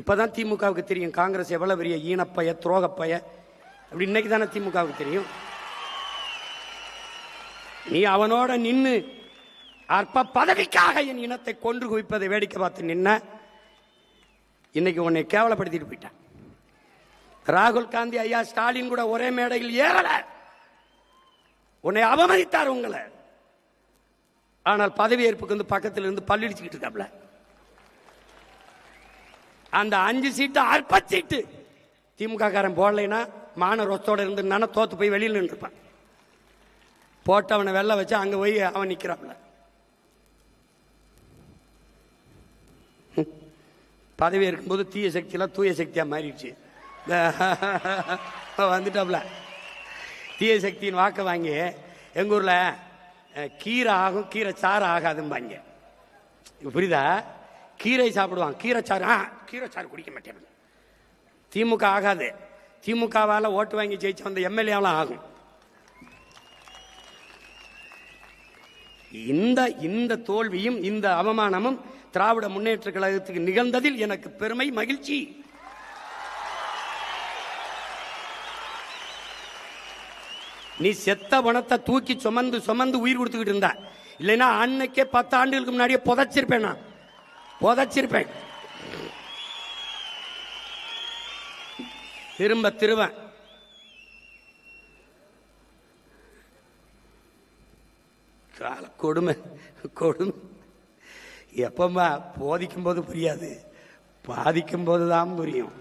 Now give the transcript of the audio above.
இப்பதான் திமுகவுக்கு தெரியும் காங்கிரஸ் எவ்வளவு பெரிய ஈனப்பய துரோகப்பய அப்படி. இன்னைக்கு தானே திமுகவுக்கு தெரியும். நீ அவனோட நின்று அற்ப பதவிக்காக என் இனத்தை கொன்று குவிப்பதை வேடிக்கை பார்த்து நின்ன. இன்னைக்கு உன்னை கேவலப்படுத்திட்டு போயிட்டான். ராகுல் காந்தி ஐயா ஸ்டாலின் கூட ஒரே மேடையில் ஏறல, உன்னை அவமதித்தார் உங்களை. ஆனால் பதவி ஏற்புக்கு வந்து பக்கத்தில் இருந்து பல்லிடிச்சுக்கிட்டு இருக்காப்ல. அந்த 5 சீட்டு அற்ப சீட்டு திமுக காரன் போடலைன்னா மான ரொத்தோட இருந்து தோத்து போய் வெளியில் நின்றுப்பான். போட்டவனை வெள்ள வச்சு அங்க போய் அவன் நிக்கிறாப்ல. பதவி இருக்கும்போது தீய சக்தியெல்லாம் தூய சக்தியா மாறிடுச்சு. வந்துட்டாப்ல. தீய சக்தியின் வாக்க வாங்கி எங்க ஊர்ல கீரை ஆகும் கீரை சாறு ஆகாதும்பாங்க. புரியுதா? கீரை சாப்பிடுவான், கீரை சாறு கீரை சாறு குடிக்க மாட்டேன். திமுக ஆகாது. திமுகவால ஓட்டு வாங்கி ஜெயிச்சு வந்த எம்எல்ஏலாம் ஆகும். இந்த தோல்வியும் இந்த அவமானமும் திராவிட முன்னேற்ற கழகத்துக்கு நிகழ்ந்ததில் எனக்கு பெருமை, மகிழ்ச்சி. நீ செத்த பணத்தை தூக்கி சுமந்து சுமந்து உயிர் கொடுத்துக்கிட்டு இருந்தா, இல்லைன்னா அன்னைக்கே 10 ஆண்டுகளுக்கு முன்னாடியே புதைச்சிருப்பேன். நான் புதைச்சிருப்பேன். திரும்ப கொடுமை கொடுமை. எப்பமா போதிக்கும் போது புரியாது, பாதிக்கும் போதுதான் புரியும்.